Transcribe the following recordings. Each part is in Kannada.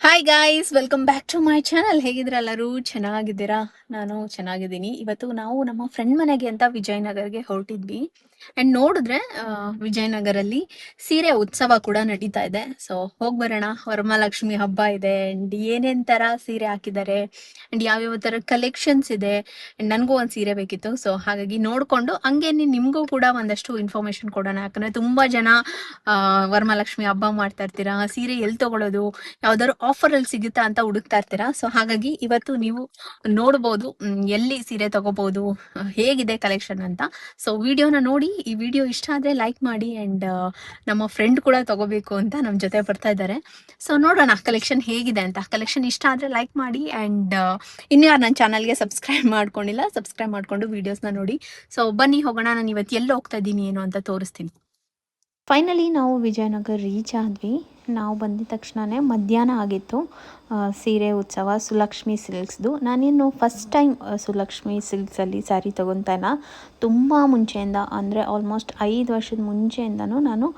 Hi guys, welcome back to my channel. ಹೇಗಿದ್ದೀರಾ ಎಲ್ಲರೂ? ಚೆನ್ನಾಗಿದ್ದೀರಾ? ನಾನು ಚೆನ್ನಾಗಿದ್ದೀನಿ. ಇವತ್ತು ನಾವು ನಮ್ಮ ಫ್ರೆಂಡ್ ಮನೆಗೆ ಅಂತ ವಿಜಯನಗರ್ಗೆ ಹೊರಟಿದ್ವಿ. ಆ್ಯಂಡ್ ನೋಡಿದ್ರೆ ವಿಜಯನಗರಲ್ಲಿ ಸೀರೆ ಉತ್ಸವ ಕೂಡ ನಡೀತಾ ಇದೆ. ಸೊ ಹೋಗ್ಬರೋಣ. ವರಮಹಾಲಕ್ಷ್ಮಿ ಹಬ್ಬ ಇದೆ ಆ್ಯಂಡ್ ಏನೇನು ಥರ ಸೀರೆ ಹಾಕಿದ್ದಾರೆ ಆ್ಯಂಡ್ ಯಾವ್ಯಾವ ಥರ ಕಲೆಕ್ಷನ್ಸ್ ಇದೆ. ಆ್ಯಂಡ್ ನನಗೂ ಒಂದು ಸೀರೆ ಬೇಕಿತ್ತು. ಸೊ ಹಾಗಾಗಿ ನೋಡಿಕೊಂಡು ಹಂಗೆ ನಿಮಗೂ ಕೂಡ ಒಂದಷ್ಟು ಇನ್ಫಾರ್ಮೇಷನ್ ಕೊಡೋಣ. ಯಾಕಂದರೆ ತುಂಬ ಜನ ವರಮಹಾಲಕ್ಷ್ಮಿ ಹಬ್ಬ ಮಾಡ್ತಾ ಇರ್ತೀರಾ, ಸೀರೆ ಎಲ್ಲಿ ತೊಗೊಳೋದು, ಯಾವ್ದಾದ್ರು ಆಫರ್ ಅಲ್ಲಿ ಸಿಗುತ್ತಾ ಅಂತ ಹುಡುಕ್ತಾ ಇರ್ತೀರಾ. ಸೊ ಹಾಗಾಗಿ ಇವತ್ತು ನೀವು ನೋಡ್ಬೋದು ಎಲ್ಲಿ ಸೀರೆ ತಗೋಬಹುದು, ಹೇಗಿದೆ ಕಲೆಕ್ಷನ್ ಅಂತ. ಸೊ ವಿಡಿಯೋನ ನೋಡಿ, ಈ ವಿಡಿಯೋ ಇಷ್ಟ ಆದ್ರೆ ಲೈಕ್ ಮಾಡಿ. ಅಂಡ್ ನಮ್ಮ ಫ್ರೆಂಡ್ ಕೂಡ ತಗೋಬೇಕು ಅಂತ ನಮ್ಮ ಜೊತೆ ಬರ್ತಾ ಇದ್ದಾರೆ. ಸೊ ನೋಡೋಣ ಕಲೆಕ್ಷನ್ ಹೇಗಿದೆ ಅಂತ. ಕಲೆಕ್ಷನ್ ಇಷ್ಟ ಆದ್ರೆ ಲೈಕ್ ಮಾಡಿ. ಅಂಡ್ ಇನ್ಯಾರು ನನ್ನ ಚಾನಲ್ಗೆ ಸಬ್ಸ್ಕ್ರೈಬ್ ಮಾಡ್ಕೊಂಡಿಲ್ಲ, ಸಬ್ಸ್ಕ್ರೈಬ್ ಮಾಡ್ಕೊಂಡು ವಿಡಿಯೋಸ್ನ ನೋಡಿ. ಸೊ ಬನ್ನಿ ಹೋಗೋಣ. ನಾನು ಇವತ್ತು ಎಲ್ಲಿ ಹೋಗ್ತಾ ಇದ್ದೀನಿ ಏನು ಅಂತ ತೋರಿಸ್ತೀನಿ. ಫೈನಲಿ ನಾವು ವಿಜಯನಗರ ರೀಚ್ ಆದ್ವಿ. ನಾವು ಬಂದಿದ ತಕ್ಷಣವೇ ಮಧ್ಯಾಹ್ನ ಆಗಿತ್ತು. ಸೀರೆ ಉತ್ಸವ ಸುಲಕ್ಷ್ಮಿ ಸಿಲ್ಕ್ಸ್ದು. ನಾನಿನ್ನು ಫಸ್ಟ್ ಟೈಮ್ ಸುಲಕ್ಷ್ಮಿ ಸಿಲ್ಕ್ಸಲ್ಲಿ ಸ್ಯಾರಿ ತೊಗೊತಾ ಇಲ್ಲ. ತುಂಬ ಮುಂಚೆಯಿಂದ, ಅಂದರೆ ಆಲ್ಮೋಸ್ಟ್ 5 ವರ್ಷದ ಮುಂಚೆಯಿಂದನೂ ನಾನು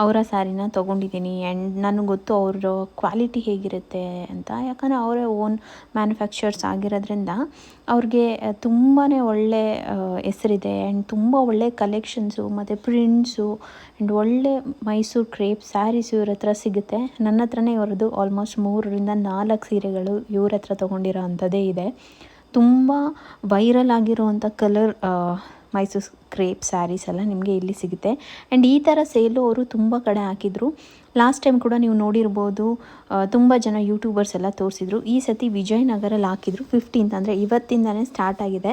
ಅವರ ಸ್ಯಾರಿನ ತೊಗೊಂಡಿದ್ದೀನಿ. ಆ್ಯಂಡ್ ನನಗೆ ಗೊತ್ತು ಅವ್ರ ಕ್ವಾಲಿಟಿ ಹೇಗಿರುತ್ತೆ ಅಂತ. ಯಾಕಂದರೆ ಅವರೇ ಓನ್ ಮ್ಯಾನುಫ್ಯಾಕ್ಚರ್ಸ್ ಆಗಿರೋದ್ರಿಂದ ಅವ್ರಿಗೆ ತುಂಬಾ ಒಳ್ಳೆ ಹೆಸರಿದೆ. ಆ್ಯಂಡ್ ತುಂಬ ಒಳ್ಳೆ ಕಲೆಕ್ಷನ್ಸು ಮತ್ತು ಪ್ರಿಂಟ್ಸು ಆ್ಯಂಡ್ ಒಳ್ಳೆ ಮೈಸೂರು ಕ್ರೇಪ್ ಸ್ಯಾರೀಸ್ ಇವ್ರ ಹತ್ರ ಸಿಗುತ್ತೆ. ನನ್ನ ಹತ್ರನೇ ಇವ್ರದ್ದು ಆಲ್ಮೋಸ್ಟ್ 3-4 ಸೀರೆಗಳು ಇವ್ರ ಹತ್ರ ತೊಗೊಂಡಿರೋ ಅಂಥದ್ದೇ ಇದೆ. ತುಂಬ ವೈರಲ್ ಆಗಿರುವಂಥ ಕಲರ್ ಮೈಸೂರು ಕ್ರೇಪ್ ಸ್ಯಾರೀಸ್ ಎಲ್ಲ ನಿಮಗೆ ಇಲ್ಲಿ ಸಿಗುತ್ತೆ. ಆ್ಯಂಡ್ ಈ ಥರ ಸೇಲು ಅವರು ತುಂಬ ಕಡೆ ಹಾಕಿದರು. ಲಾಸ್ಟ್ ಟೈಮ್ ಕೂಡ ನೀವು ನೋಡಿರ್ಬೋದು, ತುಂಬ ಜನ ಯೂಟ್ಯೂಬರ್ಸ್ ಎಲ್ಲ ತೋರಿಸಿದ್ರು. ಈ ಸತಿ ವಿಜಯನಗರಲ್ಲಿ ಹಾಕಿದ್ರು. 15th ಅಂದರೆ ಇವತ್ತಿಂದನೇ ಸ್ಟಾರ್ಟ್ ಆಗಿದೆ.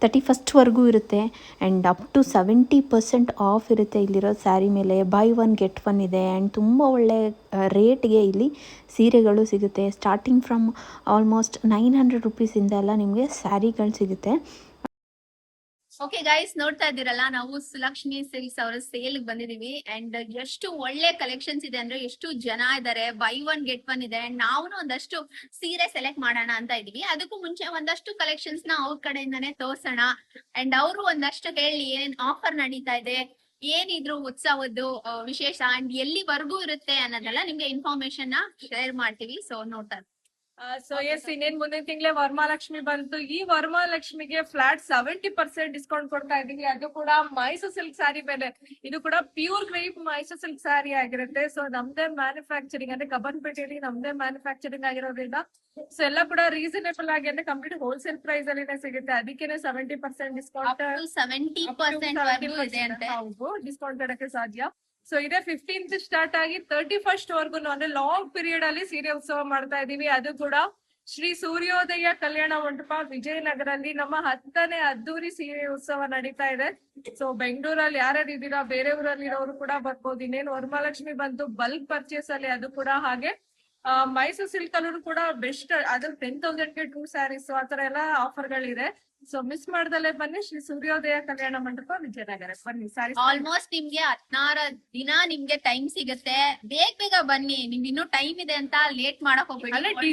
31st ಇರುತ್ತೆ. ಆ್ಯಂಡ್ ಅಪ್ ಟು 70% ಆಫ್ ಇರುತ್ತೆ ಇಲ್ಲಿರೋ ಸ್ಯಾರಿ ಮೇಲೆ. ಬೈ ಒನ್ ಗೆಟ್ ಒನ್ ಇದೆ. ಆ್ಯಂಡ್ ತುಂಬ ಒಳ್ಳೆ ರೇಟ್ಗೆ ಇಲ್ಲಿ ಸೀರೆಗಳು ಸಿಗುತ್ತೆ. ಸ್ಟಾರ್ಟಿಂಗ್ ಫ್ರಮ್ ಆಲ್ಮೋಸ್ಟ್ 900 ರುಪೀಸಿಂದ ಎಲ್ಲ ನಿಮಗೆ ಸ್ಯಾರಿಗಳು ಸಿಗುತ್ತೆ. ಓಕೆ ಗೈಸ್, ನೋಡ್ತಾ ಇದ್ದೀರಲ್ಲ, ನಾವು ಸುಲಕ್ಷ್ಮಿ ಸಿಲ್ಕ್ಸ್ ಅವರ ಸೇಲ್ ಬಂದಿದೀವಿ. ಅಂಡ್ ಎಷ್ಟು ಒಳ್ಳೆ ಕಲೆಕ್ಷನ್ಸ್ ಇದೆ ಅಂದ್ರೆ, ಎಷ್ಟು ಜನ ಇದ್ದಾರೆ, ಬೈ ಒನ್ ಗೆಟ್ ಒನ್ ಇದೆ. ಅಂಡ್ ನಾವು ಒಂದಷ್ಟು ಸೀರೆ ಸೆಲೆಕ್ಟ್ ಮಾಡೋಣ ಅಂತ ಇದೀವಿ. ಅದಕ್ಕೂ ಮುಂಚೆ ಒಂದಷ್ಟು ಕಲೆಕ್ಷನ್ಸ್ ನ ಅವ್ರ ಕಡೆಯಿಂದಾನೇ ತೋರ್ಸೋಣ. ಅಂಡ್ ಅವರು ಒಂದಷ್ಟು ಹೇಳಿ ಏನ್ ಆಫರ್ ನಡೀತಾ ಇದೆ, ಏನಿದ್ರು ಉತ್ಸವದ್ದು ವಿಶೇಷ ಅಂಡ್ ಎಲ್ಲಿವರೆಗೂ ಇರುತ್ತೆ ಅನ್ನೋದೆಲ್ಲ ನಿಮ್ಗೆ ಇನ್ಫಾರ್ಮೇಶನ್ ನ ಶೇರ್ ಮಾಡ್ತೀವಿ. ಸೊ ನೋಡ್ತಾ ಸೊ ಎಸ್, ಇನ್ನೇನ್ ಮುಂದಿನ ತಿಂಗಳೇ ವರಮಹಾಲಕ್ಷ್ಮಿ ಬಂತು. ಈ ವರಮಹಾಲಕ್ಷ್ಮಿಗೆ ಫ್ಲಾಟ್ 70% ಡಿಸ್ಕೌಂಟ್ ಕೊಡ್ತಾ ಇದೀವಿ. ಅದು ಕೂಡ ಮೈಸೂರು ಸಿಲ್ಕ್ ಸ್ಯಾರಿ ಮೇಲೆ. ಇದು ಕೂಡ pure crepe Mysuru silk sari ಆಗಿರುತ್ತೆ. ಸೊ ನಮ್ದೇ ಮ್ಯಾನುಫ್ಯಾಕ್ಚರಿಂಗ್, ಅಂದ್ರೆ ಕಬ್ಬನ್ಪೇಟೆಯಲ್ಲಿ ನಮ್ದೇ ಮ್ಯಾನುಫ್ಯಾಕ್ಚರಿಂಗ್ ಆಗಿರೋದ್ರಿಂದ ಸೊ ಎಲ್ಲ ಕೂಡ ರೀಸನೇಬಲ್ ಆಗಿ, ಅಂದ್ರೆ ಕಂಪ್ಲೀಟ್ ಹೋಲ್ಸೇಲ್ ಪ್ರೈಸ್ ಅಲ್ಲಿನೇ ಸಿಗುತ್ತೆ. ಅದಕ್ಕೇನೆ 70% ಡಿಸ್ಕೌಂಟ್, 70% ಹೌದು, ಡಿಸ್ಕೌಂಟ್ ಕೊಡಕ್ಕೆ ಸಾಧ್ಯ. ಸೊ ಇದೇ 15th ಸ್ಟಾರ್ಟ್ ಆಗಿ 31st ವರ್ಗು, ಅಂದ್ರೆ ಲಾಂಗ್ ಪೀರಿಯಡ್ ಅಲ್ಲಿ ಸೀರೆ ಉತ್ಸವ ಮಾಡ್ತಾ ಇದೀವಿ. ಅದು ಕೂಡ ಶ್ರೀ ಸೂರ್ಯೋದಯ ಕಲ್ಯಾಣ ಮಂಟಪ ವಿಜಯನಗರಲ್ಲಿ ನಮ್ಮ 10ನೇ ಅದ್ದೂರಿ ಸೀರೆ ಉತ್ಸವ ನಡೀತಾ ಇದೆ. ಸೊ ಬೆಂಗಳೂರಲ್ಲಿ ಯಾರ್ಯಾರು ಇದ್ದೀರಾ, ಬೇರೆ ಊರಲ್ಲಿ ಇರೋರು ಕೂಡ ಬರ್ಬೋದು. ಇನ್ನೇನು ವರಮಹಾಲಕ್ಷ್ಮಿ ಬಂತು, ಬಲ್ಕ್ ಪರ್ಚೇಸ್ ಅಲ್ಲಿ ಅದು ಕೂಡ ಹಾಗೆ. ಮೈಸೂರು ಸಿಲ್ಕ್ ಅಲ್ಲೂ ಕೂಡ ಬೆಸ್ಟ್, ಅದು 10,000ಗೆ 2 ಸ್ಯಾರೀಸ್ ಆತರ ಎಲ್ಲ ಆಫರ್ ಗಳಿದೆ. ಸೊ ಮಿಸ್ ಮಾಡ್ದಲ್ಲೇ ಬನ್ನಿ, ಶ್ರೀ ಸೂರ್ಯೋದಯ ಕಲ್ಯಾಣ ಮಂಟಪ ವಿಜಯನಗರ. ಬನ್ನಿ, ಸ್ಯಾರಿ ಆಲ್ಮೋಸ್ಟ್ ನಿಮ್ಗೆ 16 ದಿನ ನಿಮ್ಗೆ ಟೈಮ್ ಸಿಗುತ್ತೆ. ಬೇಗ ಬನ್ನಿ, ನಿಮ್ಗೆ ಇನ್ನೂ ಟೈಮ್ ಇದೆ ಅಂತ ಲೇಟ್ ಮಾಡಕ್ ಹೋಗ್ಬೇಡಿ.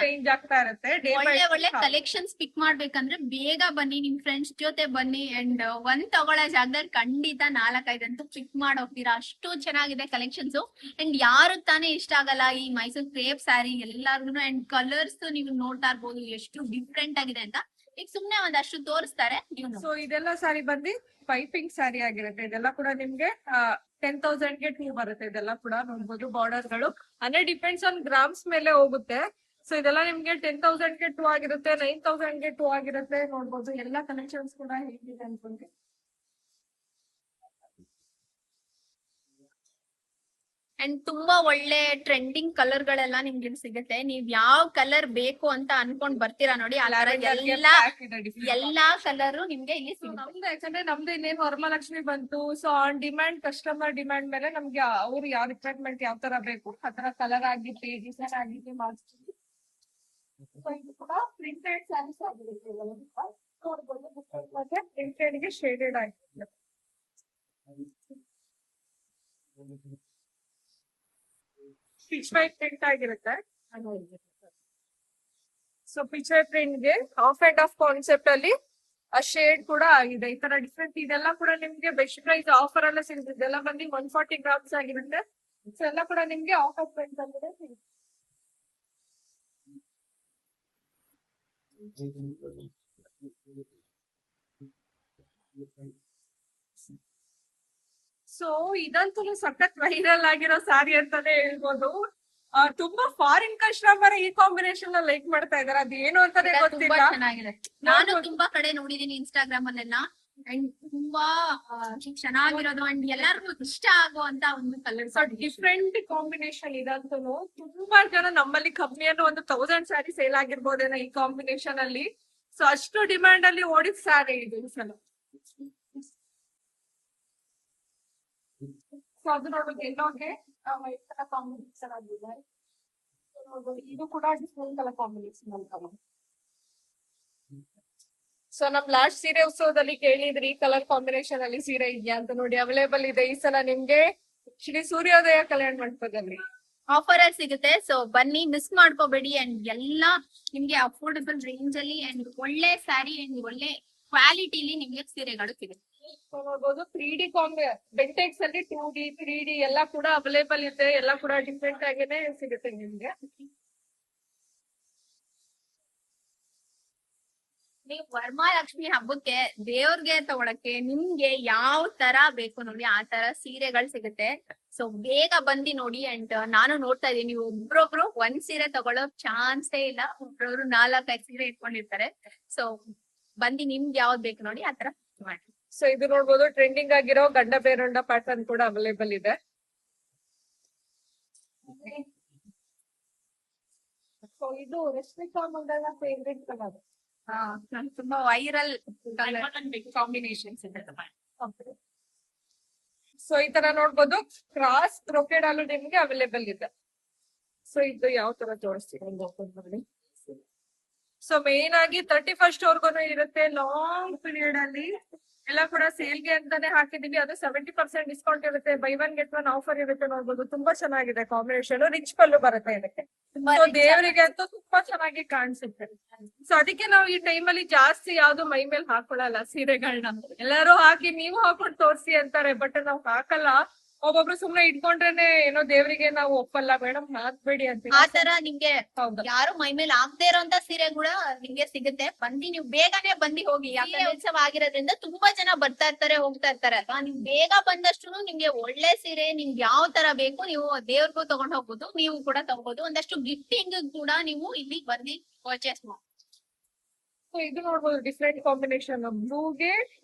ಚೇಂಜ್ ಆಗ್ತಾ ಇರುತ್ತೆ. ಒಳ್ಳೆ ಕಲೆಕ್ಷನ್ಸ್ ಪಿಕ್ ಮಾಡ್ಬೇಕಂದ್ರೆ ಬೇಗ ಬನ್ನಿ, ನಿಮ್ ಫ್ರೆಂಡ್ಸ್ ಜೊತೆ ಬನ್ನಿ. ಅಂಡ್ ಒಂದ್ ತಗೊಳ್ಳೋ ಜಾಗದಲ್ಲಿ ಖಂಡಿತ 4-5 ಅಂತೂ ಪಿಕ್ ಮಾಡಿ ಹೋಗ್ತೀರಾ. ಅಷ್ಟು ಚೆನ್ನಾಗಿದೆ ಕಲೆಕ್ಷನ್ಸ್. ಅಂಡ್ ಯಾರು ತಾನೇ ಇಷ್ಟ ಆಗಲ್ಲ ಈ ಮೈಸೂರು ಕ್ರೇಪ್ ಸ್ಯಾರಿ ಎಲ್ಲಾರ್ಗು. ಅಂಡ್ ಕಲರ್ಸ್ ನೀವು ನೋಡ್ತಾ ಇರ್ಬೋದು ಎಷ್ಟು ಡಿಫ್ರೆಂಟ್ ಆಗಿದೆ ಅಂತ. ಈಗ ಸುಮ್ನೆ ಒಂದಷ್ಟು ತೋರಿಸ್ತಾರೆ. ಸೊ ಇದೆಲ್ಲ ಸ್ಯಾರಿ ಬಂದು ಪೈಪಿಂಗ್ ಸ್ಯಾರಿ ಆಗಿರುತ್ತೆ. ಇದೆಲ್ಲ ಕೂಡ ನಿಮ್ಗೆ 10,000ಗೆ 2 ಬರುತ್ತೆ. ಇದೆಲ್ಲ ಕೂಡ ನೋಡ್ಬೋದು, ಬಾರ್ಡರ್ ಗಳು ಅಂದ್ರೆ ಡಿಪೆಂಡ್ಸ್ ಆನ್ ಗ್ರಾಮ್ಸ್ ಮೇಲೆ ಹೋಗುತ್ತೆ. ಸೊ ಇದೆಲ್ಲ ನಿಮ್ಗೆ 10,000ಗೆ 2 ಆಗಿರುತ್ತೆ, 9,000ಗೆ 2 ಆಗಿರುತ್ತೆ. ನೋಡ್ಬೋದು ಎಲ್ಲಾ ಕಲೆಕ್ಷನ್ಸ್ ಕೂಡ ಹೇಗಿದೆ ಅನ್ಕೊಂಡ್ರೆ. ಅಂಡ್ ತುಂಬಾ ಒಳ್ಳೆ ಟ್ರೆಂಡಿಂಗ್ ಕಲರ್ ಗಳೆಲ್ಲ ನಿಮ್ಗೆ ಸಿಗುತ್ತೆ. ನೀವ್ ಯಾವ ಕಲರ್ ಬೇಕು ಅಂತ ಅನ್ಕೊಂಡ್ ಬರ್ತೀರಾ ನೋಡಿ, ಆ ತರ ಎಲ್ಲಾ ಕಲರ್ ನಿಮ್ಗೆ ಇಲ್ಲಿ ನಮ್ದು ಯಾಕಂದ್ರೆ ನಮ್ದು ಇನ್ನೇನು ವರಮಹಾಲಕ್ಷ್ಮಿ ಬಂತು. So on demand, customer demand ಮೇಲೆ ನಮ್ಗೆ ಅವ್ರು ಯಾವ ರಿಕ್ವೈರ್ಮೆಂಟ್ ಯಾವ ತರ ಬೇಕು ಆ ತರ ಕಲರ್ ಆಗಿರ್ಲಿ, ಡಿಸೈನ್ ಆಗಿರ್ಲಿ ಮಾಡ್ತೀವಿ. ಪ್ರಿಂಟೆಡ್ ಸ್ಯಾರೀಸ್ ಆಗಿರುತ್ತೆ. ಮತ್ತೆ ಪ್ರಿಂಟೆಡ್ ಗೆ ಶೇಡೆಡ್ ಆಗಿರುತ್ತೆ. ಪಿಚ್ ವೈ ಪ್ರಿಂಟ್ ಆಗಿರುತ್ತೆ. ಸೊ ಪಿಚ್ ವೈ ಪ್ರಿಂಟ್ ಗೆ ಆಫ್ ಅಂಡ್ ಆಫ್ ಕಾನ್ಸೆಪ್ಟ್ ಅಲ್ಲಿ ಆ ಶೇಡ್ ಕೂಡ ಆಗಿದೆ. ಈ ತರ ಡಿಫ್ರೆಂಟ್ ಇದೆಲ್ಲ ಕೂಡ ನಿಮ್ಗೆ ಬೆಸ್ಟ್ ಪ್ರೈಸ್ ಆಫರ್ ಎಲ್ಲ ಸಿಗುತ್ತೆ. ಇದೆಲ್ಲ ಬಂದು 140 ಗ್ರಾಮ್ಸ್ ಆಗಿರುತ್ತೆ. ಸೊ ಎಲ್ಲ ಕೂಡ ನಿಮ್ಗೆ ಆಫ್ ಆಫ್ ಪ್ರೈಸ್ ಅಲ್ಲಿ ಸಿಗುತ್ತೆ. ಸೊ ಇದಂತೂ ಸಖತ್ ವೈರಲ್ ಆಗಿರೋ ಸಾರಿ ಅಂತಾನೆ ಹೇಳ್ಬೋದು. ತುಂಬಾ ಫಾರಿನ್ ಕಸ್ಟಮರ್ ಈ ಕಾಂಬಿನೇಷನ್ ಲೈಕ್ ಮಾಡ್ತಾ ಇದಾರೆ, ಅದೇನು ಅಂತಾನೆ ತುಂಬಾ ಗೊತ್ತಿಲ್ಲ. ಚೆನ್ನಾಗಿದೆ. ನಾನು ತುಂಬಾ ಕಡೆ ನೋಡಿದೀನಿ ಇನ್ಸ್ಟಾಗ್ರಾಮ್ ಅಲ್ಲೆಲ್ಲ, ಅಂಡ್ ತುಂಬಾ ಚೆನ್ನಾಗಿರೋದು ಅಂಡ್ ಎಲ್ಲರಿಗೂ ಇಷ್ಟ ಆಗುವಂತ ಒಂದು ಕಲರ್. ಡಿಫ್ರೆಂಟ್ ಕಾಂಬಿನೇಷನ್ ಇದಂತೂ ತುಂಬಾ ಜನ ನಮ್ಮಲ್ಲಿ ಕಮ್ಮಿ ಅನ್ನೋ ಒಂದು 1000 ಸ್ಯಾರಿ ಸೇಲ್ ಆಗಿರ್ಬೋದೇನೋ ಈ ಕಾಂಬಿನೇಷನ್ ಅಲ್ಲಿ. ಸೊ ಅಷ್ಟು ಡಿಮ್ಯಾಂಡ್ ಅಲ್ಲಿ ಓಡಿದ ಸ್ಯಾರಿ ಇದು ಈ ಸಲ. ಸೊ ಅದು ನೋಡೋದು ಎಲ್ಲೋಗೆ ವೈಟ್ ಕಲರ್ ಕಾಂಬಿನೇಷನ್ ಆಗಿದೆ. ಇದು ಕೂಡ ಡಿಫ್ರೆಂಟ್ ಕಲರ್ ಕಾಂಬಿನೇಷನ್ ಅಂತ. ಸೊ ನಮ್ ಲಾಸ್ಟ್ ಸೀರೆ ಉತ್ಸವದಲ್ಲಿ ಕೇಳಿದ್ರಿ ಕಲರ್ ಕಾಂಬಿನೇಷನ್ ಅಲ್ಲಿ ಸೀರೆ ಇದೆಯಾ ಅಂತ. ನೋಡಿ ಅವೈಲೇಬಲ್ ಇದೆ ಈ ಸಲ ನಿಮ್ಗೆ ಶ್ರೀ ಸೂರ್ಯೋದಯ ಕಲ್ಯಾಣ ಮಂಟಪದಲ್ಲಿ ಆಫರ್ ಅಲ್ಲಿ ಸಿಗುತ್ತೆ. ಸೊ ಬನ್ನಿ, ಮಿಸ್ ಮಾಡ್ಕೋಬೇಡಿ. ಅಂಡ್ ಎಲ್ಲಾ ನಿಮ್ಗೆ ಅಫೋರ್ಡಬಲ್ ರೇಂಜ್ ಅಲ್ಲಿ ಅಂಡ್ ಒಳ್ಳೆ ಸ್ಯಾರಿ ಅಂಡ್ ಒಳ್ಳೆ ಕ್ವಾಲಿಟಿಲಿ ನಿಮ್ಗೆ ಸೀರೆಗಳು ಸಿಗುತ್ತೆ. ನೋಡ್ಬೋದು 3D ಬೆಂಟೆಕ್ಸ್ ಅಲ್ಲಿ 2D 3D ಎಲ್ಲ ಕೂಡ ಅವೈಲೇಬಲ್ ಇದೆ. ಎಲ್ಲ ಕೂಡ ಡಿಫ್ರೆಂಟ್ ಆಗೇನೆ ಸಿಗುತ್ತೆ ನಿಮ್ಗೆ. ನೀವು ವರಮಹಾಲಕ್ಷ್ಮಿ ಹಬ್ಬಕ್ಕೆ ದೇವ್ರಿಗೆ ತಗೊಳಕ್ಕೆ ನಿಮ್ಗೆ ಯಾವ ತರ ಬೇಕು ನೋಡಿ ಆ ತರ ಸೀರೆಗಳು ಸಿಗುತ್ತೆ. ಸೊ ಬೇಗ ಬಂದಿ ನೋಡಿ. ಅಂಡ್ ನಾನು ನೋಡ್ತಾ ಇದೀನಿ, ನೀವು ಒಬ್ರೊಬ್ರು ಒಂದ್ ಸೀರೆ ತಗೊಳ್ಳೋ ಚಾನ್ಸೇ ಇಲ್ಲ, ಒಬ್ರೊಬ್ರು 4-5 ಸೀರೆ ಇಟ್ಕೊಂಡಿರ್ತಾರೆ. ಸೊ ಬಂದಿ ನಿಮ್ಗೆ ಯಾವ್ದು ಬೇಕು ನೋಡಿ ಆತರ ಮಾಡಿ. ಸೊ ಇದು ನೋಡ್ಬೋದು ಟ್ರೆಂಡಿಂಗ್ ಆಗಿರೋ ಗಂಡ ಬೇರೊಂಡ ಪ್ಯಾಟರ್ನ್ ಕೂಡ ಅವೈಲೇಬಲ್ ಇದೆ. ಸೊ ಇದು ರಶ್ಮಿಕಾ ಮಂಡಲ ಫೇವ್ರೆಟ್ ಕಲರ್. ತುಂಬಾ ವೈರಲ್ ಕಾಂಬಿನೇಷನ್ಸ್ ಇದೆ. ಸೊ ಈ ತರ ನೋಡ್ಬೋದು ಕ್ರಾಸ್ ಬ್ರೊಕೆಡ್ ಅಲ್ಲೂ ನಿಮ್ಗೆ ಅವೈಲೇಬಲ್ ಇದೆ. ಸೊ ಇದು ಯಾವ ತರ ತೋರಿಸ್ತೀನಿ. ಸೊ ಮೇನ್ ಆಗಿ 31st ವರ್ಗೂನು ಇರುತ್ತೆ. ಲಾಂಗ್ ಪೀರಿಯಡ್ ಅಲ್ಲಿ ಎಲ್ಲ ಕೂಡ ಸೇಲ್ಗೆ ಅಂತಾನೆ ಹಾಕಿದೀವಿ. ಅದು 70% ಡಿಸ್ಕೌಂಟ್ ಇರುತ್ತೆ. ಬೈ 1 get 1 ಆಫರ್ ಇರುತ್ತೆ. ನೋಡ್ಬೋದು ತುಂಬಾ ಚೆನ್ನಾಗಿದೆ ಕಾಂಬಿನೇಷನ್. ರಿಚ್ ಪಲ್ಲು ಬರುತ್ತೆ ಇದಕ್ಕೆ. ಸೊ ದೇವರಿಗೆ ಅಂತೂ ತುಂಬಾ ಚೆನ್ನಾಗಿ ಕಾಣಿಸುತ್ತೆ. ಸೊ ಅದಕ್ಕೆ ನಾವು ಈ ಟೈಮ್ ಅಲ್ಲಿ ಜಾಸ್ತಿ ಯಾವ್ದು ಮೈ ಮೇಲೆ ಹಾಕೊಳಲ್ಲ ಸೀರೆಗಳನ್ನ. ಎಲ್ಲರೂ ಹಾಕಿ ನೀವು ಹಾಕೊಂಡು ತೋರ್ಸಿ ಅಂತಾರೆ, ಬಟ್ ನಾವು ಹಾಕಲ್ಲ. ಒಬ್ಬೊಬ್ರು ಸುಮ್ನೆ ಇಟ್ಕೊಂಡ್ರೇನೆ ಏನೋ ದೇವರಿಗೆ ನಾವು ಒಪ್ಪಲ್ಲ ಮೇಡಮ್ ಹಾಕ್ಬೇಡಿ ಅಂತ. ಆ ತರ ನಿಮ್ಗೆ ಹೌದು. ಯಾರು ಮೈ ಮೇಲೆ ಆಗದೆ ಇರೋಂತ ಸೀರೆ ಕೂಡ ನಿಮ್ಗೆ ಸಿಗುತ್ತೆ. ಬಂದಿ ನೀವು ಬೇಗನೆ ಬಂದಿ ಹೋಗಿ. ಯಾಕಂದ್ರೆ ಉತ್ಸವ ಆಗಿರೋದ್ರಿಂದ ತುಂಬಾ ಜನ ಬರ್ತಾ ಇರ್ತಾರೆ ಹೋಗ್ತಾ ಇರ್ತಾರೆ ಅಲ್ವಾ. ನೀವು ಬೇಗ ಬಂದಷ್ಟು ನಿಮ್ಗೆ ಒಳ್ಳೆ ಸೀರೆ ನಿಮ್ಗೆ ಯಾವ ತರ ಬೇಕು ನೀವು ದೇವ್ರಿಗೂ ತಗೊಂಡ್ ಹೋಗ್ಬೋದು, ನೀವು ಕೂಡ ತಗೋಬಹುದು. ಒಂದಷ್ಟು ಗಿಫ್ಟಿಂಗ್ ಕೂಡ ನೀವು ಇಲ್ಲಿ ಬಂದಿ ಪರ್ಚೇಸ್ ಮಾಡಿ. ಸೊ ಇದು ನೋಡ್ಬೋದು ಡಿಫ್ರೆಂಟ್ ಕಾಂಬಿನೇಷನ್. ಬ್ಲೂಗೆ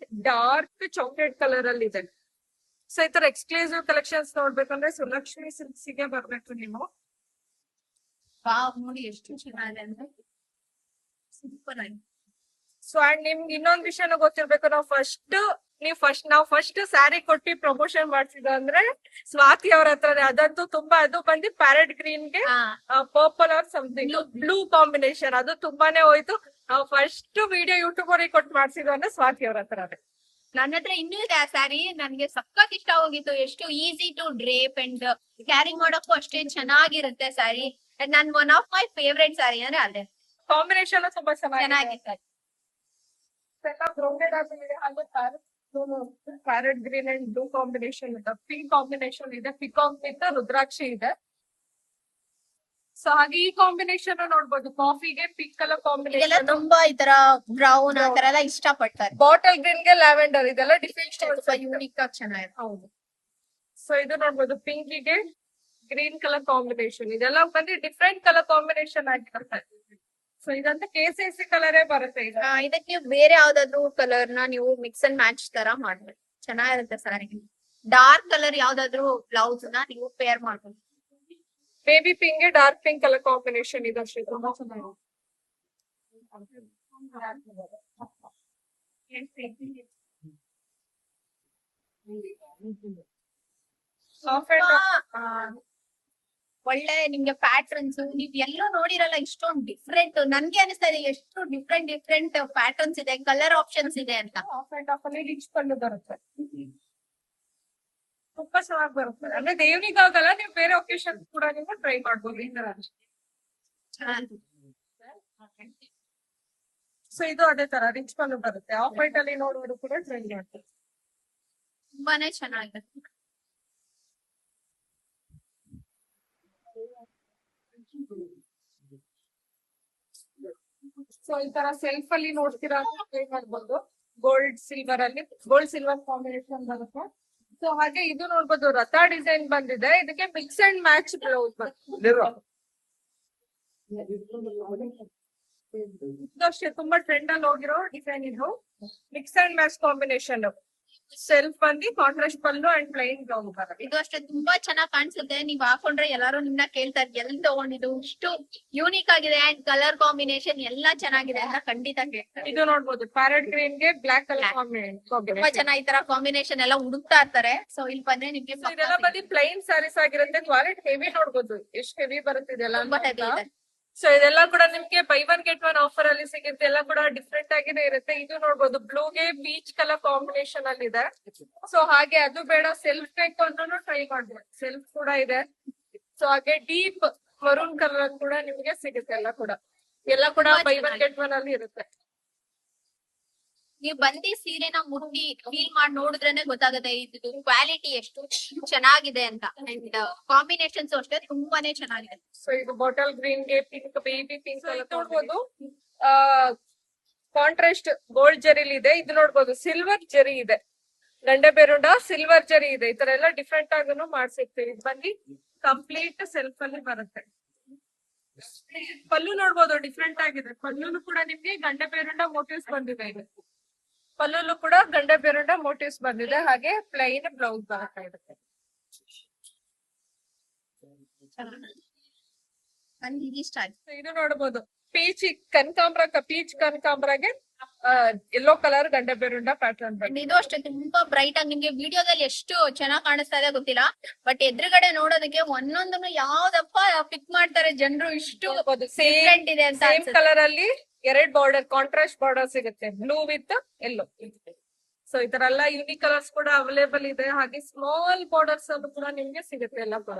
ಡಾರ್ಕ್ ಚಾಕ್ಲೇಟ್ ಕಲರ್ ಅಲ್ಲಿ ಇದೆ. ಸೊ ಈ ತರ ಎಕ್ಸ್ಕ್ಲೂಸಿವ್ ಕಲೆಕ್ಷನ್ಸ್ ನೋಡ್ಬೇಕಂದ್ರೆ ಸುಲಕ್ಷ್ಮಿ ಸಿಲ್ಕ್ಸ್ ಗೆ ಬರ್ಬೇಕು ನೀವು. ವಾವ್, ನೋಡಿ ಎಷ್ಟು ಚೆನ್ನಾಗಿದೆ ಅಂದ್ರೆ ಸೂಪರ್ ಆಗಿ. ಸೊ ಅಂಡ್ ನಿಮ್ಗೆ ಇನ್ನೊಂದ್ ವಿಷಯನೂ ಗೊತ್ತಿರ್ಬೇಕು. ನಾವು ಫಸ್ಟ್ ಸ್ಯಾರಿ ಕೊಟ್ಟಿ ಪ್ರಮೋಷನ್ ಮಾಡ್ಸಿದ್ದು ಅಂದ್ರೆ ಸ್ವಾತಿ ಅವ್ರ ಹತ್ರನೇ. ಅದಂತೂ ತುಂಬಾ, ಅದು ಬಂದು ಪ್ಯಾರೆಟ್ ಗ್ರೀನ್ ಗೆ purple or something blue combination, ಅದು ತುಂಬಾನೇ ಹೋಯ್ತು. ನಾವು ಫಸ್ಟ್ ವಿಡಿಯೋ ಯೂಟ್ಯೂಬ್ ಅವ್ರಿಗೆ ಕೊಟ್ಟು ಮಾಡ್ಸಿದ್ದು ಅಂದ್ರೆ ಸ್ವಾತಿ ಅವ್ರ ಹತ್ರನೇ. ನನ್ನ ಹತ್ರ ಇನ್ನೂ ಇದೆ ಆ ಸ್ಯಾರಿ. ನನ್ಗೆ ಸಖತ್ ಇಷ್ಟ ಹೋಗಿತ್ತು. ಎಷ್ಟು easy to drape and carry ಮಾಡೋಕ್ಕೂ ಅಷ್ಟೇ ಚೆನ್ನಾಗಿರುತ್ತೆ ಸ್ಯಾರಿ. ನನ್ one of my favourite sari ಅಂದ್ರೆ ಅದೇ. ಕಾಂಬಿನೇಷನ್ ತುಂಬಾ ಚೆನ್ನಾಗಿತ್ತು. Parrot green and blue combination ಇದೆ. ಪಿಂಕ್ ಕಾಂಬಿನೇಷನ್ ಇದೆ. ಪಿಕಾಕ್ ವಿತ್ ರುದ್ರಾಕ್ಷಿ ಇದೆ. ಸೊ ಹಾಗೆ ಈ ಕಾಂಬಿನೇಷನ್ ನೋಡ್ಬೋದು. ಕಾಫಿಗೆ ಪಿಂಕ್ ಕಲರ್ ಇದೆಲ್ಲ ಕಾಂಬಿನೇಷನ್, ತುಂಬಾ ಈ ತರ ಬ್ರೌನ್ ಆ ತರ ಎಲ್ಲ ಇಷ್ಟ ಪಡ್ತಾರೆ. ಬಾಟಲ್ ಗ್ರೀನ್ ಗೆ ಲ್ಯಾವೆಂಡರ್, ಇದೆಲ್ಲ ಡಿಫ್ರೆಂಟ್ ತುಂಬಾ ಯೂನಿಕ್ ಆಗಿ ಚೆನ್ನಾಗಿದೆ. ಹೌದು. ಸೊ ಇದು ನೋಡ್ಬೋದು ಪಿಂಕಿಗೆ ಗ್ರೀನ್ ಕಲರ್ ಕಾಂಬಿನೇಷನ್. ಇದೆಲ್ಲ ಬಂದು ಡಿಫ್ರೆಂಟ್ ಕಲರ್ ಕಾಂಬಿನೇಷನ್ ಆಗಿರುತ್ತೆ. ಸೊ ಇದಂತ KCC ಕಲರೇ ಬರುತ್ತೆ ಈಗ. ಇದಕ್ಕೆ ನೀವು ಬೇರೆ ಯಾವ್ದಾದ್ರು ಕಲರ್ ನ ನೀವು ಮಿಕ್ಸ್ ಅಂಡ್ ಮ್ಯಾಚ್ ತರ ಮಾಡ್ಬೇಕು, ಚೆನ್ನಾಗಿರುತ್ತೆ ಸ್ಯಾರಿ. ಡಾರ್ಕ್ ಕಲರ್ ಯಾವ್ದಾದ್ರು ಬ್ಲೌಸ್ ನ ನೀವು ಪೇರ್ ಮಾಡ್ಬೇಕು. ಬೇಬಿ ಪಿಂಕ್ ಗೆ ಡಾರ್ಕ್ ಪಿಂಕ್ ಕಲರ್ ಕಾಂಬಿನೇಷನ್ ಇದೆ ಅಷ್ಟೇ. ತುಂಬಾ ಚೆನ್ನಾಗಿದೆ. ಒಳ್ಳೆ ನಿಮ್ಗೆ ಪ್ಯಾಟರ್ನ್ಸ್ ನೀವ್ ಎಲ್ಲೂ ನೋಡಿರಲ್ಲ ಇಷ್ಟೊಂದು ಡಿಫ್ರೆಂಟ್. ನನ್ಗೆ ಅನಿಸ್ತಾ ಇದೆ ಎಷ್ಟು ಡಿಫ್ರೆಂಟ್ ಪ್ಯಾಟರ್ನ್ಸ್ ಇದೆ, ಕಲರ್ ಆಪ್ಷನ್ಸ್ ಇದೆ ಅಂತ. ಆಫ್ ಅಂಡ್ ಆಫ್ ಅಲ್ಲಿ ರಿಚ್ ಪಲ್ಲು ಬರುತ್ತೆ. ತುಂಬಾ ಚೆನ್ನಾಗಿ ಬರುತ್ತೆ. ಅಂದ್ರೆ ದೇವ್ರಿಗಾಗಲ್ಲ, ನೀವು ಬೇರೆ ಒಕೇಶನ್ ಕೂಡ ನೀವು ಟ್ರೈ ಮಾಡ್ಬೋದು ಈ ತರ. ಸೊ ಇದು ಅದೇ ತರ ರಿಚ್ ಪಲ್ಲು ಬರುತ್ತೆ. ಆಫ್ ವೈಟ್ ಅಲ್ಲಿ ನೋಡೋದು ಕೂಡ ಟ್ರೈ ಮಾಡ್ತಾರೆ. ತುಂಬಾನೇ ಚೆನ್ನಾಗಿದೆ. ಸೊ ಈ ತರ ಸೆಲ್ಫ್ ಅಲ್ಲಿ ನೋಡ್ತೀರಾ ಮಾಡ್ಬೋದು. ಗೋಲ್ಡ್ ಸಿಲ್ವರ್ ಕಾಂಬಿನೇಷನ್ ಬರುತ್ತೆ. ಸೊ ಹಾಗೆ ಇದು ನೋಡ್ಬೋದು, ರಥ ಡಿಸೈನ್ ಬಂದಿದೆ. ಇದಕ್ಕೆ ಮಿಕ್ಸ್ ಅಂಡ್ ಮ್ಯಾಚ್ ಬ್ಲೌಸ್ ಇದಷ್ಟೇ ತುಂಬಾ ಟ್ರೆಂಡ್ ಅಲ್ಲಿ ಹೋಗಿರೋ ಡಿಸೈನ್ ಇದು. Mix and match combination, self ಬಂದು contrast pallu and plain blouse ಬರುತ್ತೆ. ಇದು ಅಷ್ಟೇ ತುಂಬಾ ಚೆನ್ನಾಗ್ ಕಾಣಿಸುತ್ತೆ. ನೀವ್ ಹಾಕೊಂಡ್ರೆ ಎಲ್ಲಾರು ನಿಮ್ನ ಕೇಳ್ತಾರೆ ಎಲ್ಲಿ ತಗೊಂಡಿದ್ದು, ಇಷ್ಟು ಯೂನಿಕ್ ಆಗಿದೆ ಅಂಡ್ ಕಲರ್ ಕಾಂಬಿನೇಷನ್ ಎಲ್ಲಾ ಚೆನ್ನಾಗಿದೆ ಅಂತ ಖಂಡಿತ ಕೇಳ್ತಾರೆ. ಇದು ನೋಡ್ಬೋದು, ಪ್ಯಾರೆಟ್ ಗ್ರೀನ್ ಗೆ ಬ್ಲಾಕ್ ಕಲರ್ ತುಂಬಾ ಜನ ಈ ತರ ಕಾಂಬಿನೇಷನ್ ಎಲ್ಲ ಹುಡುಕ್ತಾ ಇರ್ತಾರೆ. ಸೊ ಇಲ್ಲಿ ಬಂದ್ರೆ ನಿಮ್ಗೆ ಇದೆಲ್ಲ ಬಂದು ಪ್ಲೈನ್ ಸ್ಯಾರೀಸ್ ಆಗಿರುತ್ತೆ. ಕ್ವಾಲಿಟಿ ಹೆವಿ ನೋಡ್ಬೋದು, ಎಷ್ಟು ಹೆವಿ ಬರುತ್ತೆ ಇದೆಲ್ಲ. ತುಂಬಾ ಹೆವಿ ಇದೆ. ಸೊ ಇದೆಲ್ಲ ಕೂಡ ನಿಮ್ಗೆ by one get one offer ಅಲ್ಲಿ ಸಿಗುತ್ತೆ. ಎಲ್ಲ ಕೂಡ ಡಿಫ್ರೆಂಟ್ ಆಗಿನೇ ಇರುತ್ತೆ. ಇದು ನೋಡ್ಬೋದು, ಬ್ಲೂಗೆ ಪೀಚ್ ಕಲರ್ ಕಾಂಬಿನೇಷನ್ ಅಲ್ಲಿ ಇದೆ. ಸೊ ಹಾಗೆ ಅದು ಬೇಡ ಸೆಲ್ಫ್ ಬೇಕು ಅಂದ್ರೂ ಟ್ರೈ ಮಾಡ್ಬೋದು, ಸೆಲ್ಫ್ ಕೂಡ ಇದೆ. ಸೊ ಹಾಗೆ ಡೀಪ್ ಮರೂನ್ ಕಲರ್ ಕೂಡ ನಿಮ್ಗೆ ಸಿಗುತ್ತೆ. ಎಲ್ಲ ಕೂಡ ಬೈ ಒನ್ ಗೆಟ್ ಒನ್ ಅಲ್ಲಿ ಇರುತ್ತೆ. ನೀವು ಬಂದಿ ಸೀರೆನ ಮುಟ್ಟಿ ಫೀಲ್ ಮಾಡಿ ನೋಡಿದ್ರೇನೆ ಗೊತ್ತಾಗುತ್ತೆ ಇದು ಕ್ವಾಲಿಟಿ ಎಷ್ಟು ಚೆನ್ನಾಗಿದೆ ಅಂತ. ಅಂಡ್ ಕಾಂಬಿನೇಷನ್ಸ್ ಅಷ್ಟೇ ತುಂಬಾನೇ ಚೆನ್ನಾಗಿದೆ. ಸೊ ಇದು ಬಾಟಲ್ ಗ್ರೀನ್ ಗೆ ಪಿಂಕ್, ಬೇಬಿ ಪಿಂಕ್ ಎಲ್ಲ ನೋಡ್ಬೋದು. ಕಾಂಟ್ರಾಸ್ಟ್ ಗೋಲ್ಡ್ ಜರಿಲಿ ಇದೆ. ಇದು ನೋಡ್ಬೋದು, ಸಿಲ್ವರ್ ಜರಿ ಇದೆ, ಗಂಡೆ ಬೇರುಂಡ ಸಿಲ್ವರ್ ಜರಿ ಇದೆ. ಈ ತರ ಎಲ್ಲ ಡಿಫ್ರೆಂಟ್ ಆಗನು ಮಾಡ್ಸಿರ್ತೀವಿ. ಇದು ಬಂದು ಕಂಪ್ಲೀಟ್ ಸೆಲ್ಫ್ ಅಲ್ಲಿ ಬರುತ್ತೆ. ಪಲ್ಲು ನೋಡ್ಬೋದು, ಡಿಫ್ರೆಂಟ್ ಆಗಿದೆ. ಪಲ್ಲುನು ಕೂಡ ನಿಮ್ಗೆ ಗಂಡೆ ಬೇರುಂಡ ಮೋಟಿವ್ಸ್ ಬಂದಿದೆ. ಇದು ಪಲ್ಲುಲು ಕೂಡ ಗಂಡೆ ಬೇರುಂಡ ಮೋಟಿವ್ಸ್ ಬಂದಿದೆ. ಹಾಗೆ ಪ್ಲೈನ್ ಬ್ಲೌಸ್ ಬರುತ್ತೆ ಇದಕ್ಕೆ. ಇದು ನೋಡಬಹುದು, ಪೀಚ್ ಕನಕಾಂಬ್ರಗೆ ಯೆಲ್ಲೋ ಕಲರ್ ಗಂಡೆ ಬೇರುಂಡ ಪ್ಯಾಟರ್ನ್ ಬಂದಿದೆ. ಇದು ಅಷ್ಟೇ ತುಂಬಾ ಬ್ರೈಟ್ ಆಗಿ ನಿಮ್ಗೆ ವಿಡಿಯೋದಲ್ಲಿ ಎಷ್ಟು ಚೆನ್ನಾಗ್ ಕಾಣಿಸ್ತಾ ಇದೆ ಗೊತ್ತಿಲ್ಲ, ಬಟ್ ಎದುರುಗಡೆ ನೋಡೋದಕ್ಕೆ ಒಂದೊಂದನ್ನು ಯಾವ್ದಪ್ಪ ಪಿಕ್ ಮಾಡ್ತಾರೆ ಜನರು, ಇಷ್ಟು ಡಿಫ್ರೆಂಟ್ ಇದೆ ಅಂತ. ಸೇಮ್ ಕಲರ್ ಅಲ್ಲಿ ಎರಡ್ ಬಾರ್ಡರ್, ಕಾಂಟ್ರಾಸ್ಟ್ ಬಾರ್ಡರ್ ಸಿಗುತ್ತೆ, ಬ್ಲೂ ವಿತ್ ಯೆಲ್ಲೋ. ಸೊ ಈ ತರ ಎಲ್ಲ ಯೂನಿಕ್ ಕಲರ್ಸ್ ಕೂಡ ಅವೈಲೇಬಲ್ ಇದೆ. ಹಾಗೆ ಸ್ಮಾಲ್ ಬಾರ್ಡರ್ಸ್ ಅನ್ನು ಕೂಡ ನಿಮ್ಗೆ ಸಿಗುತ್ತೆ ಎಲ್ಲ ಕೂಡ.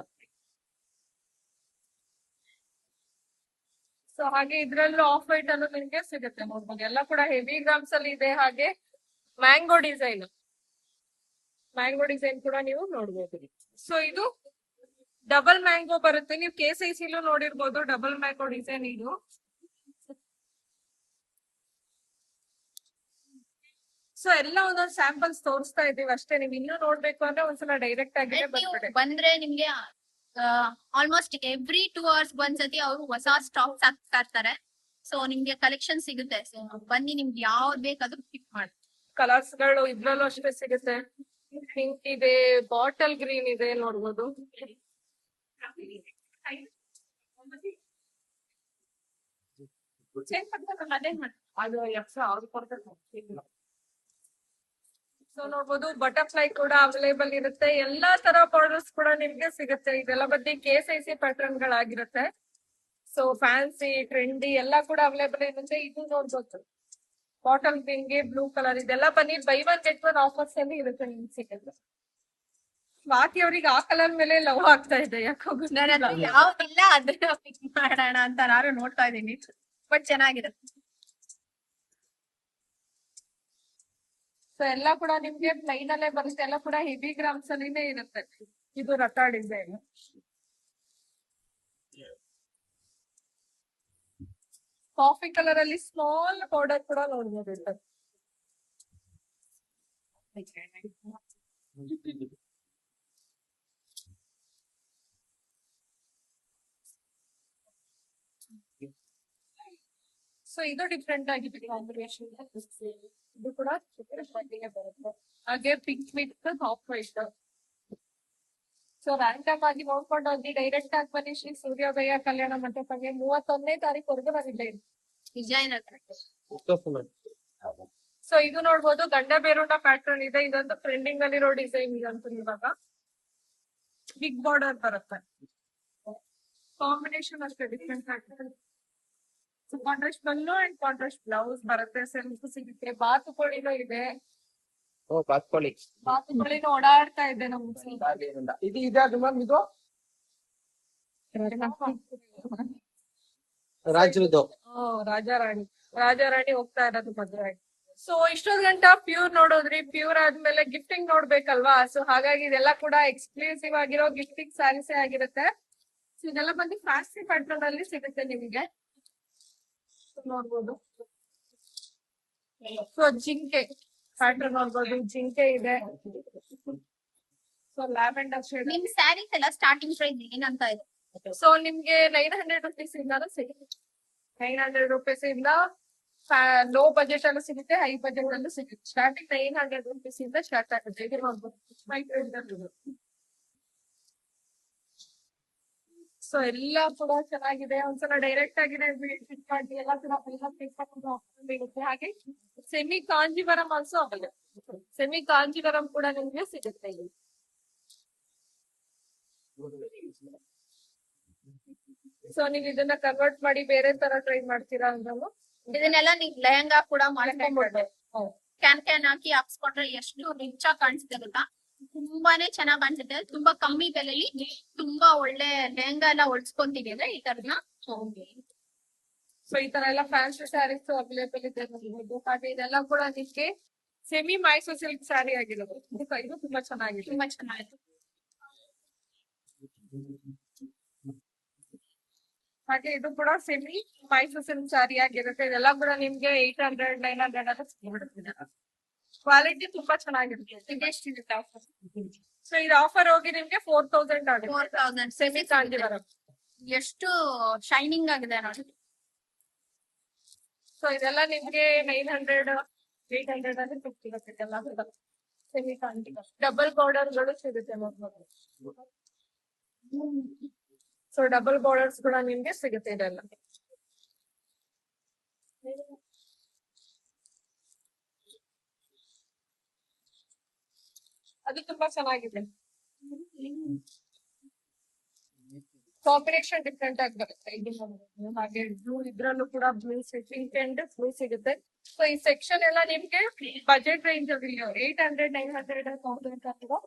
ಸೊ ಹಾಗೆ ಇದ್ರಲ್ಲೂ ಆಫ್ ವೈಟ್ ಅನ್ನು ನಿಮ್ಗೆ ಸಿಗುತ್ತೆ ನೋಡ್ಬೋದು. ಎಲ್ಲ ಕೂಡ ಹೆವಿ ಗ್ರಾಮ್ಸ್ ಅಲ್ಲಿ ಇದೆ. ಹಾಗೆ ಮ್ಯಾಂಗೋ ಡಿಸೈನ್ ಕೂಡ ನೀವು ನೋಡ್ಬೋದು. ಸೊ ಇದು ಡಬಲ್ ಮ್ಯಾಂಗೋ ಬರುತ್ತೆ. ನೀವು KCCಲೂ ನೋಡಿರ್ಬೋದು ಡಬಲ್ ಮ್ಯಾಂಗೋ ಡಿಸೈನ್ ಇದು. ಸೊ ಎಲ್ಲ ಒಂದೊಂದು ಸ್ಯಾಂಪಲ್ಸ್ ತೋರಿಸ್ತಾ ಇದೀವಿ ಅಷ್ಟೇ. ನೀವು ಇನ್ನೂ ನೋಡ್ಬೇಕು ಅಂದ್ರೆ ಒಂದ್ಸಲ ಡೈರೆಕ್ಟ್ ಆಗಿ ಬಂದ್ರೆ ನಿಮ್ಗೆ ಆಲ್ಮೋಸ್ಟ್ ಎವ್ರಿ 2 hours ಒಂದ್ಸತಿ ಅವರು ಹೊಸ ಸ್ಟಾಕ್ಸ್ ಹಾಕ್ತಾ ಇರ್ತಾರೆ. ಸೊ ನಿಮ್ಗೆ ಕಲೆಕ್ಷನ್ ಸಿಗುತ್ತೆ. ಸೊ ಬನ್ನಿ, ನಿಮ್ಗೆ ಯಾವ್ದು ಬೇಕಾದ್ರೂ ಪಿಕ್ ಮಾಡಿ. ಕಲರ್ಸ್ ಗಳು ಇದ್ರಲ್ಲೂ ಅಷ್ಟೇ ಸಿಗುತ್ತೆ. ಪಿಂಕ್ ಇದೆ, ಬಾಟಲ್ ಗ್ರೀನ್ ಇದೆ ನೋಡ್ಬೋದು. ಸೊ ನೋಡ್ಬೋದು, ಬಟರ್ಫ್ಲೈ ಕೂಡ ಅವೈಲೇಬಲ್ ಇರುತ್ತೆ. ಎಲ್ಲಾ ತರ ಬಾರ್ಡರ್ಸ್ ಕೂಡ ನಿಮ್ಗೆ ಸಿಗುತ್ತೆ. ಇದೆಲ್ಲ ಬದ್ದಿ KCC ಪ್ಯಾಟರ್ನ್ ಗಳಾಗಿರುತ್ತೆ. ಸೊ ಫ್ಯಾನ್ಸಿ, ಟ್ರೆಂಡಿ ಎಲ್ಲ ಕೂಡ ಅವೈಲೇಬಲ್ ಇರುತ್ತೆ. ಇದು ನೋಡ್ಬೋದು, ಬಾಟಲ್ ಗ್ರೀನ್ ಗೆ ಬ್ಲೂ ಕಲರ್, ಇದೆಲ್ಲ ಬನ್ನಿ buy one get one offers ಅಲ್ಲಿ ಇರುತ್ತೆ ನಿಮ್ಗೆ ಸಿಗುತ್ತೆ. ಸ್ವಾತಿ ಅವ್ರಿಗೆ ಆ ಕಲರ್ ಮೇಲೆ ಲವ್ ಆಗ್ತಾ ಇದೆ ಯಾಕೋ ಯಾವ್ದಿಲ್ಲ ಅದನ್ನ ಪಿಕ್ ಮಾಡೋಣ ಅಂತ ನಾನು ನೋಡ್ತಾ ಇದೀನಿ. ಬಟ್ ಚೆನ್ನಾಗಿದೆ. ಸೊ ಎಲ್ಲ ಕೂಡ ನಿಮ್ಗೆ ಪ್ಲೈನ್ ಅಲ್ಲೇ ಬರುತ್ತೆ. ಎಲ್ಲ ಕೂಡ ಹೆವಿ ಗ್ರಾಮ್ಸ್ ಅಲ್ಲಿನೇ ಇರುತ್ತೆ. ಇದು ರಥ ಡಿಸೈನ್. ಕಾಫಿ ಕಲರ್ ಅಲ್ಲಿ ಸ್ಮಾಲ್ ಬಾರ್ಡರ್ ಕೂಡ ನೋಡ್ಬೋದು. ಸೊ ಇದು ಡಿಫ್ರೆಂಟ್ ಆಗಿದೆ ಕಾಂಬಿನೇಷನ್. ಇದು ಕೂಡ ಬರುತ್ತೆ. ಹಾಗೆ pink with of white. So random ಆಗಿ ನೋಡ್ಕೊಂಡು ಹೋಗಿ ಡೈರೆಕ್ಟ್ ಆಗಿ ಬನ್ನಿ ಶ್ರೀ ಸೂರ್ಯೋದಯ ಕಲ್ಯಾಣ ಮಂಟಪಕ್ಕೆ 31ನೇ ತಾರೀಕುವರೆಗೂ ನಾವಿದೆ ವಿಜಯನಗರ. ಸೊ ಇದು ನೋಡ್ಬೋದು, ಗಂಡ ಬೇರುಂಡ ಪ್ಯಾಟರ್ನ್ ಇದೆ. ಇದೊಂದು ಟ್ರೆಂಡಿಂಗ್ ಅಲ್ಲಿರೋ ಡಿಸೈನ್ ಇದಂತೂ ಇವಾಗ ಬಿಗ್ ಬಾರ್ಡರ್ ಬರುತ್ತೆ. ಕಾಂಬಿನೇಷನ್ ಅಷ್ಟೇ ಡಿಫ್ರೆಂಟ್ ಆಗ್ತದೆ. Contrast Ballu and contrast blouse ಬರುತ್ತೆ. ಸೆಲ್ಫ್ ಸಿಗುತ್ತೆ. ಬಾತುಕೋಳಿನೂ ಇದೆ. ಬಾತುಕೋಳಿನೂ ಓಡಾಡ್ತಾ ಇದೆ ರಾಜಾರಾಣಿ ಹೋಗ್ತಾ ಇರೋದು ಮದುವೆ. ಸೊ ಇಷ್ಟೊಂದ್ ಗಂಟ ಪ್ಯೂರ್ ನೋಡೋದ್ರಿ. ಪ್ಯೂರ್ ಆದ್ಮೇಲೆ ಗಿಫ್ಟಿಂಗ್ ನೋಡ್ಬೇಕಲ್ವಾ. ಸೊ ಹಾಗಾಗಿ ಇದೆಲ್ಲ ಕೂಡ ಎಕ್ಸ್ಕ್ಲೂಸಿವ್ ಆಗಿರೋ ಗಿಫ್ಟಿಂಗ್ ಸ್ಯಾರೀಸೇ ಆಗಿರುತ್ತೆ. ಸೊ ಇದೆಲ್ಲ ಬಂದು ಫ್ಯಾನ್ಸಿ ಪ್ಯಾಟರ್ನ್ ಅಲ್ಲಿ ಸಿಗುತ್ತೆ ನಿಮಗೆ. ನೋಡ್ಬೋದು. ಸೊ ಜಿಂಕೆ ಪ್ಯಾಟರ್ನ್ ನೋಡ್ಬೋದು, ಜಿಂಕೆ ಇದೆ. So lavender shade. ನಿಮ್ ಸ್ಯಾರೀಸ್ ಎಲ್ಲ ಸ್ಟಾರ್ಟಿಂಗ್ ಪ್ರೈಸ್ ಏನಂತ ಇದೆ? ಸೊ ನಿಮ್ಗೆ 900 rupees ಇಂದ ಸಿಗುತ್ತೆ. 900 rupees ಇಂದ ಲೋ ಬಜೆಟ್ ಅಲ್ಲೂ ಸಿಗುತ್ತೆ, ಹೈ ಬಜೆಟ್ ಅಲ್ಲೂ ಸಿಗುತ್ತೆ. ಸ್ಟಾರ್ಟಿಂಗ್ 900 rupees ಇಂದ ಸ್ಟಾರ್ಟ್ ಆಗುತ್ತೆ. ಇದು ನೋಡ್ಬೋದು. ಸೊ ಎಲ್ಲ ಕೂಡ ಚೆನ್ನಾಗಿದೆ. ಒಂದ್ಸಲ ಡೈರೆಕ್ಟ್ ಆಗಿದೆ ಫಿಟ್ ಮಾಡಿ ಎಲ್ಲ ಕೂಡ ಸಿಗುತ್ತೆ. ಹಾಗೆ semi Kanjeevaram also available. Semi Kanjeevaram ಕೂಡ ನಿಮ್ಗೆ ಸಿಗುತ್ತೆ ಇಲ್ಲಿ. ಸೊ ನೀವ್ ಇದನ್ನ ಕನ್ವರ್ಟ್ ಮಾಡಿ ಬೇರೆ ತರ ಟ್ರೈ ಮಾಡ್ತೀರಾ ಅಂದ್ರೂ ಇದನ್ನೆಲ್ಲ ನೀವ್ ಲೆಹಂಗಾ ಕೂಡ ಮಾಡ್ಕೊಂಡ್ಬಿಡ್ಬೋದು. ಕ್ಯಾನ್ ಹಾಕಿ ಹಾಕ್ಸ್ಕೊಂಡ್ರೆ ಎಷ್ಟು ರಿಚ್ ಆಗಿ ಕಾಣಿಸುತ್ತೆ ಗೊತ್ತಾ? ತುಂಬಾನೇ ಚೆನ್ನಾಗ್ ಕಾಣಿಸುತ್ತೆ. ತುಂಬಾ ಕಮ್ಮಿ ಬೆಲೆಯಲ್ಲಿ ತುಂಬಾ ಒಳ್ಳೆ ಲೆಹಂಗಾ ಎಲ್ಲ ಹೊಡ್ಸ್ಕೊಂತೀವಿ ಅಂದ್ರೆ ಈ ತರನ. ಸೊ ಈ ತರ ಎಲ್ಲ ಫ್ಯಾನ್ಸಿ ಸ್ಯಾರೀಸ್ ಅವೈಲೇಬಲ್ ಇದೆ ನೋಡ್ಬೋದು. ಹಾಗೆ ಇದೆಲ್ಲ ಕೂಡ ನಿಮ್ಗೆ ಸೆಮಿ ಮೈಸೂರ್ ಸಿಲ್ಕ್ ಸ್ಯಾರಿ ಆಗಿರೋದು. ಇದು ತುಂಬಾ ಚೆನ್ನಾಗಿದೆ. ತುಂಬಾ ಚೆನ್ನಾಗಿದೆ. ಹಾಗೆ ಇದು ಕೂಡ ಸೆಮಿ ಮೈಸೂರ್ ಸಿಲ್ಕ್ ಸ್ಯಾರಿ ಆಗಿರುತ್ತೆ. ಇದೆಲ್ಲ ಕೂಡ ನಿಮ್ಗೆ 800 900 ಅಂತ ಸಿಗ್ಬಿಡುತ್ತೆ. ಕ್ವಾಲಿಟಿ ತುಂಬಾ ಚೆನ್ನಾಗಿರುತ್ತೆ. ಎಷ್ಟಿರುತ್ತೆ ಆಫರ್? ಸೊ ಇದು ಆಫರ್ ಹೋಗಿ ನಿಮ್ಗೆ 4000 ಆಗುತ್ತೆ. 4000 ಸೆಮಿ ಕಾಂಜೀವರಂ. ಎಷ್ಟು ಶೈನಿಂಗ್ ಆಗಿದೆ ನೋಡಿ. ಸೊ ಇದೆಲ್ಲ ನಿಮ್ಗೆ 900 800 ಅಂತ ಸಿಗ್ತಿರುತ್ತೆ. ಇದೆಲ್ಲ ಕೂಡ ಸೆಮಿ ಕಾಂಜೀವರಂ. ಡಬಲ್ ಬಾರ್ಡರ್ ಗಳು ಸಿಗುತ್ತೆ ನೋಡ್ಬೋದು. ಸೊ ಡಬಲ್ ಬಾರ್ಡರ್ಸ್ ಕೂಡ ನಿಮ್ಗೆ ಸಿಗುತ್ತೆ ಇದೆಲ್ಲ. ಅದು ತುಂಬಾ ಚೆನ್ನಾಗಿದೆ. ಕಾಂಬಿನೇಷನ್ ಡಿಫ್ರೆಂಟ್ ಆಗಿ ಬರುತ್ತೆ. ಹಾಗೆ ಬ್ಲೂ ಇದ್ರಲ್ಲೂ ಕೂಡ ಬ್ಲೂ ಪಿಂಕ್ ಅಂಡ್ ಬ್ಲೂ ಸಿಗುತ್ತೆ. ಸೊ ಈ ಸೆಕ್ಷನ್ ಎಲ್ಲ ನಿಮ್ಗೆ ಬಜೆಟ್ ರೇಂಜ್ ಅಲ್ಲಿ 800 900 1000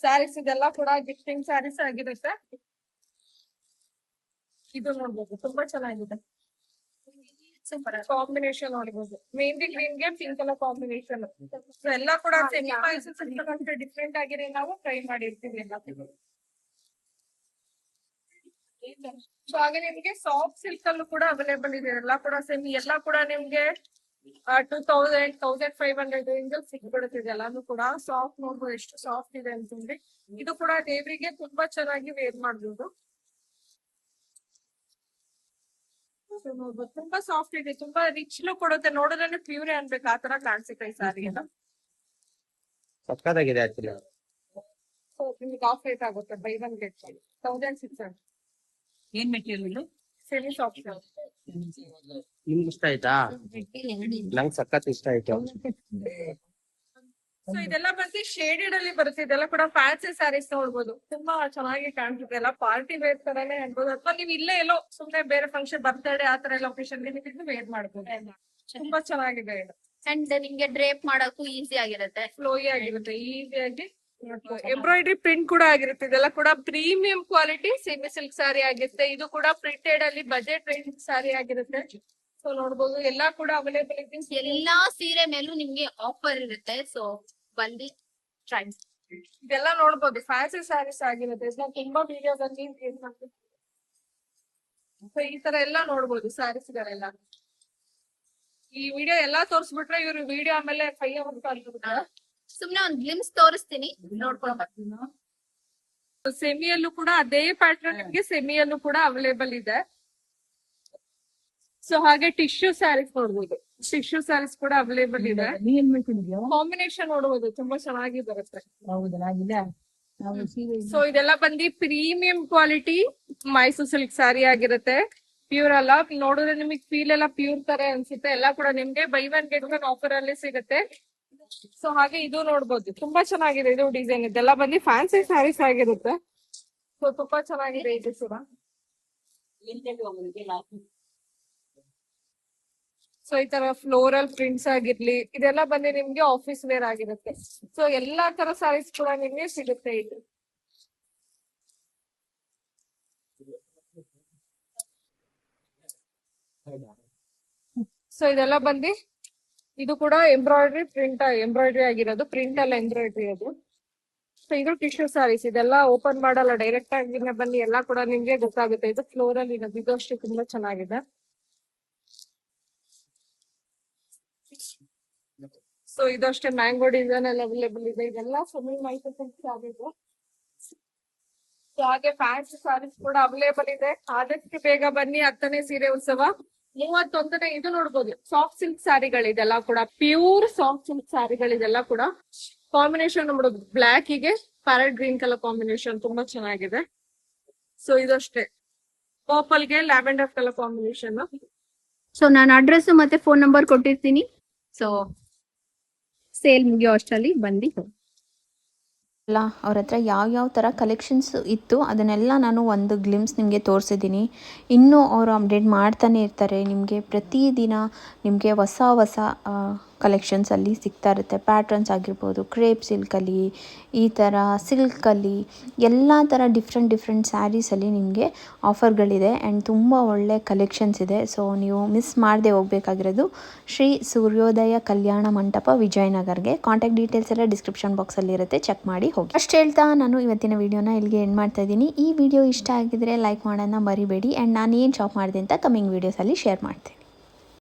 ಸ್ಯಾರೀಸ್ ಇದೆಲ್ಲ ಕೂಡ ಗಿಫ್ಟಿಂಗ್ ಸ್ಯಾರೀಸ್ ಆಗಿರುತ್ತೆ. ಇದು ನೋಡ್ಬೋದು, ತುಂಬಾ ಚೆನ್ನಾಗಿದೆ. ಕಾಂಬಿನೇಷನ್ ನೋಡ್ಬೋದು. ಮೆಹಂದಿ ಗ್ರೀನ್ ಗೆ ಪಿಂಕ್ ಕಲರ್ ಕಾಂಬಿನೇಷನ್. ಸೊ ಎಲ್ಲ ಕೂಡ ಸೆಮಿ ಮೈಸೂರ್ ಡಿಫ್ರೆಂಟ್ ಆಗಿದೆ. ನಾವು ಟ್ರೈ ಮಾಡಿರ್ತೀವಿ ಎಲ್ಲ. ಸೊ ಹಾಗೆ ನಿಮ್ಗೆ ಸಾಫ್ಟ್ ಸಿಲ್ಕ್ ಅಲ್ಲೂ ಕೂಡ ಅವೈಲೇಬಲ್ ಇದೆ. ಎಲ್ಲ ಕೂಡ ಸೆಮಿ ಎಲ್ಲ ಕೂಡ ನಿಮ್ಗೆ 2000 1500 ರೇಂಜ್ ಅಲ್ಲಿ ಸಿಗ್ಬಿಡುತ್ತಿದೆ. ಎಲ್ಲಾನು ಕೂಡ ಸಾಫ್ಟ್ ನೋಡ್ಬೋದು ಎಷ್ಟು ಸಾಫ್ಟ್ ಇದೆ ಅಂತಂದ್ರೆ. ಇದು ಕೂಡ ದೇವರಿಗೆ ತುಂಬಾ ಚೆನ್ನಾಗಿ ವೇರ್ ಮಾಡ್ಬೋದು. ತುಂಬಾ ಸಾಫ್ಟ್ ಇದೆ, ತುಂಬಾ ರಿಚ್ ಲುಕ್ ಕೊಡುತ್ತೆ. ನೋಡೋದ್ರೆ ಪ್ಯೂರ್ ಅನ್ಬೇಕು ಆ ತರ ಕಾಣಿಸುತ್ತೆ ಈ ಸಾರಿ ಎಲ್ಲ. ಸಕ್ಕತ್ತಾಗಿದೆ ಆಕ್ಚುಲಿ. ಸೊ ನಿಮ್ಗೆ ಆಫ್ ರೇಟ್ ಆಗುತ್ತೆ. By one get 1600. ಏನ್ ಮೆಟೀರಿಯಲ್? Semi soft. ನಿಮ್ಗೆ ಇಷ್ಟ ಆಯ್ತಾ? ನಂಗೆ ಸಖತ್ ಇಷ್ಟ ಆಯ್ತು. ಸೊ ಇದೆಲ್ಲ ಬಂದು ಶೇಡೆಡ್ ಅಲ್ಲಿ ಬರುತ್ತೆ. ಇದೆಲ್ಲ ಕೂಡ ಫ್ಯಾನ್ಸಿ ಸ್ಯಾರೀಸ್ ನೋಡ್ಬೋದು. ತುಂಬಾ ಚೆನ್ನಾಗಿ ಕಾಣಿಸುತ್ತೆ. ಎಲ್ಲ ಪಾರ್ಟಿ ವೇರ್ ತರಾನೇ ಅನ್ಬೋದು. ಅಥವಾ ನೀವು ಇಲ್ಲೇ ಎಲ್ಲೋ ಸುಮ್ನೆ ಬೇರೆ ಫಂಕ್ಷನ್ ಬರ್ತಡೇ ಆತರ ಎಲ್ಲ ಒಕೇಶನ್ ವೇರ್ ಮಾಡ್ಬೋದು. ತುಂಬಾ ಚೆನ್ನಾಗಿದೆ ಇದು. ಅಂಡ್ ನಿಮ್ಗೆ ಡ್ರೇಪ್ ಮಾಡಕ್ಕೂ ಈಸಿ ಆಗಿರುತ್ತೆ. ಫ್ಲೋಯಿ ಆಗಿರುತ್ತೆ, ಈಸಿಯಾಗಿ. ಎಂಬ್ರಾಯ್ಡ್ರಿ ಪ್ರಿಂಟ್ ಕೂಡ ಆಗಿರುತ್ತೆ. ಇದೆಲ್ಲ ಕೂಡ premium quality semi silk sari ಆಗಿರುತ್ತೆ. ಇದು ಕೂಡ ಪ್ರಿಂಟೆಡ್ ಅಲ್ಲಿ ಬಜೆಟ್ ರೇಂಜ್ ಸ್ಯಾರಿ ಆಗಿರುತ್ತೆ. ಸೊ ನೋಡ್ಬೋದು ಎಲ್ಲ ಕೂಡ ಅವೈಲೇಬಲ್ ಇದೆ. ಎಲ್ಲಾ ಸೀರೆ ಮೇಲೂ ನಿಮ್ಗೆ ಆಫರ್ ಇರುತ್ತೆ. ಸೊ ಬಂದು ಟ್ರೈ. ಇದೆಲ್ಲ ನೋಡ್ಬೋದು ಫ್ಯಾನ್ಸಿ ಸ್ಯಾರೀಸ್ ಆಗಿರುತ್ತೆ. ಇದನ್ನ ತುಂಬಾ ವಿಡಿಯೋಸ್ ಅಲ್ಲಿ ಸೊ ಈ ತರ ಎಲ್ಲ ನೋಡ್ಬೋದು ಸ್ಯಾರೀಸ್ ಗಳೆಲ್ಲ. ಈ ವಿಡಿಯೋ ಎಲ್ಲಾ ತೋರ್ಸ್ಬಿಟ್ರೆ ಇವ್ರು ವಿಡಿಯೋ ಆಮೇಲೆ 5 hours ಕಾಣ್ತಿರ್ತಾರೆ. ಸುಮ್ನೆ ಒಂದ್ ಗ್ಲಿಮ್ಸ್ ತೋರಿಸ್ತೀನಿ, ನೋಡ್ಕೊಂಡ್ ಬರ್ತೀನಿ. ಸೆಮಿಯಲ್ಲೂ ಕೂಡ ಅದೇ ಪ್ಯಾಟರ್ನ್ ನಿಮ್ಗೆ ಸೆಮಿಯಲ್ಲೂ ಕೂಡ ಅವೈಲೇಬಲ್ ಇದೆ. ಸೊ ಹಾಗೆ ಟಿಶ್ಯೂ ಸ್ಯಾರೀಸ್ ನೋಡ್ಬೋದು. ಟಿಶ್ಯೂ ಸ್ಯಾರೀಸ್ ಕೂಡ ಅವೈಲೇಬಲ್ ಇದೆ. ಕಾಂಬಿನೇಷನ್ ನೋಡ್ಬೋದು, ತುಂಬಾ ಚೆನ್ನಾಗಿ ಬರುತ್ತೆ. ಸೊ ಇದೆಲ್ಲ ಬಂದು premium quality Mysore silk sari ಆಗಿರುತ್ತೆ. ಪ್ಯೂರ್ ಅಲ್ಲ, ನೋಡಿದ್ರೆ ನಿಮಗೆ ಫೀಲ್ ಎಲ್ಲ ಪ್ಯೂರ್ ತರ ಅನ್ಸುತ್ತೆ. ಎಲ್ಲ ಕೂಡ ನಿಮ್ಗೆ by one get one offer ಅಲ್ಲಿ ಸಿಗುತ್ತೆ. ಸೊ ಹಾಗೆ ಇದು ನೋಡ್ಬೋದು, ತುಂಬಾ ಚೆನ್ನಾಗಿದೆ. ಇದು ಡಿಸೈನ್ ಇದೆಲ್ಲ ಬಂದು ಫ್ಯಾನ್ಸಿ ಸ್ಯಾರೀಸ್ ಆಗಿರುತ್ತೆ. ಸೊ ತುಂಬಾ ಚೆನ್ನಾಗಿದೆ ಇದು ಕೂಡ. ಸೊ ಈ ತರ ಫ್ಲೋರಲ್ ಪ್ರಿಂಟ್ಸ್ ಆಗಿರ್ಲಿ, ಇದೆಲ್ಲ ಬಂದು ನಿಮ್ಗೆ ಆಫೀಸ್ ವೇರ್ ಆಗಿರುತ್ತೆ. ಸೊ ಎಲ್ಲಾ ತರ ಸ್ಯಾರೀಸ್ ಕೂಡ ನಿಮ್ಗೆ ಸಿಗುತ್ತೆ ಇದು. ಸೊ ಇದೆಲ್ಲ ಬಂದು ಇದು ಕೂಡ ಎಂಬ್ರಾಯ್ಡ್ರಿ ಆಗಿರೋದು. ಪ್ರಿಂಟ್ ಅಲ್ಲ, ಎಂಬ್ರಾಯ್ಡ್ರಿ ಅದು. ಸೊ ಇದು ಟಿಶ್ಯೂ ಸ್ಯಾರೀಸ್. ಇದೆಲ್ಲ ಓಪನ್ ಮಾಡಲ್ಲ, ಡೈರೆಕ್ಟ್ ಆಗಿ ಬನ್ನಿ ಎಲ್ಲ ಕೂಡ ನಿಮ್ಗೆ ಗೊತ್ತಾಗುತ್ತೆ. ಇದು ಫ್ಲೋರಲ್ ಇರೋದು. ಇದು ಅಷ್ಟೇ ತುಂಬಾ ಚೆನ್ನಾಗಿದೆ. ಸೊ ಇದಷ್ಟೇ ಮ್ಯಾಂಗೋ ಡಿಸೈನ್ ಅಲ್ಲಿ ಅವೈಲೇಬಲ್ ಇದೆ. ಇದೆಲ್ಲ ಸೆಮಿ ಮೈಸೂರು ಆಗಿದೆ. ಸೊ ಹಾಗೆ ಫ್ಯಾನ್ಸಿ ಸಾರೀಸ್ ಕೂಡ ಅವೈಲೇಬಲ್ ಇದೆ. ಆದಷ್ಟು ಬೇಗ ಬನ್ನಿ. 10ನೇ ಸೀರೆ ಉತ್ಸವ 31ನೇ. ಇದು ನೋಡ್ಬೋದು ಸಾಫ್ಟ್ ಸಿಲ್ಕ್ ಸ್ಯಾರಿಗಳಿದೆಲ್ಲ ಕೂಡ ಪ್ಯೂರ್ ಸಾಫ್ಟ್ ಸಿಲ್ಕ್ ಸ್ಯಾರಿಗಳಿದೆಲ್ಲ ಕೂಡ ಕಾಂಬಿನೇಷನ್ ನೋಡ್ಬೋದು. ಬ್ಲಾಕ್ ಗೆ ಪ್ಯಾರೆಟ್ ಗ್ರೀನ್ ಕಲರ್ ಕಾಂಬಿನೇಷನ್ ತುಂಬಾ ಚೆನ್ನಾಗಿದೆ. ಸೊ ಇದಷ್ಟೇ ಪರ್ಪಲ್ ಗೆ ಲ್ಯಾವೆಂಡರ್ ಕಲರ್ ಕಾಂಬಿನೇಷನ್. ಸೊ ನಾನು ಅಡ್ರೆಸ್ ಮತ್ತೆ ಫೋನ್ ನಂಬರ್ ಕೊಟ್ಟಿರ್ತೀನಿ. ಸೊ ಸೇಲ್ ಮುಗಿಯೋ ಅಷ್ಟರಲ್ಲಿ ಬಂದು ಅಲ್ಲ ಅವ್ರ ಹತ್ರ ಯಾವ್ಯಾವ ಥರ ಕಲೆಕ್ಷನ್ಸ್ ಇತ್ತು ಅದನ್ನೆಲ್ಲ ನಾನು ಒಂದು ಗ್ಲಿಮ್ಸ್ ನಿಮಗೆ ತೋರಿಸಿದ್ದೀನಿ. ಇನ್ನೂ ಅವರು ಅಪ್ಡೇಟ್ ಮಾಡ್ತಾನೆ ಇರ್ತಾರೆ. ನಿಮಗೆ ಪ್ರತಿದಿನ ನಿಮಗೆ ಹೊಸ ಹೊಸ ಕಲೆಕ್ಷನ್ಸಲ್ಲಿ ಸಿಗ್ತಾ ಇರುತ್ತೆ. ಪ್ಯಾಟ್ರನ್ಸ್ ಆಗಿರ್ಬೋದು, ಕ್ರೇಪ್ ಸಿಲ್ಕಲ್ಲಿ, ಈ ಥರ ಸಿಲ್ಕಲ್ಲಿ ಎಲ್ಲ ಥರ ಡಿಫ್ರೆಂಟ್ ಸ್ಯಾರೀಸಲ್ಲಿ ನಿಮಗೆ ಆಫರ್ಗಳಿದೆ ಆ್ಯಂಡ್ ತುಂಬ ಒಳ್ಳೆ ಕಲೆಕ್ಷನ್ಸ್ ಇದೆ. ಸೊ ನೀವು ಮಿಸ್ ಮಾಡದೆ ಹೋಗಬೇಕಾಗಿರೋದು ಶ್ರೀ ಸೂರ್ಯೋದಯ ಕಲ್ಯಾಣ ಮಂಟಪ ವಿಜಯನಗರ್ಗೆ. ಕಾಂಟ್ಯಾಕ್ಟ್ ಡೀಟೇಲ್ಸ್ ಎಲ್ಲ ಡಿಸ್ಕ್ರಿಪ್ಷನ್ ಬಾಕ್ಸಲ್ಲಿ ಇರುತ್ತೆ, ಚೆಕ್ ಮಾಡಿ ಹೋಗಿ. ಅಷ್ಟು ಹೇಳ್ತಾ ನಾನು ಇವತ್ತಿನ ವಿಡಿಯೋನ ಇಲ್ಲಿಗೆ ಎಂಡ್ ಮಾಡ್ತಾ ಇದ್ದೀನಿ. ಈ ವಿಡಿಯೋ ಇಷ್ಟ ಆಗಿದ್ರೆ ಲೈಕ್ ಮಾಡೋಣ ಮರಿಬೇಡಿ ಆ್ಯಂಡ್ ನಾನು ಏನು ಶಾಪ್ ಮಾಡಿದೆ ಅಂತ ಕಮಿಂಗ್ ವೀಡಿಯೋಸಲ್ಲಿ ಶೇರ್ ಮಾಡ್ತೀನಿ.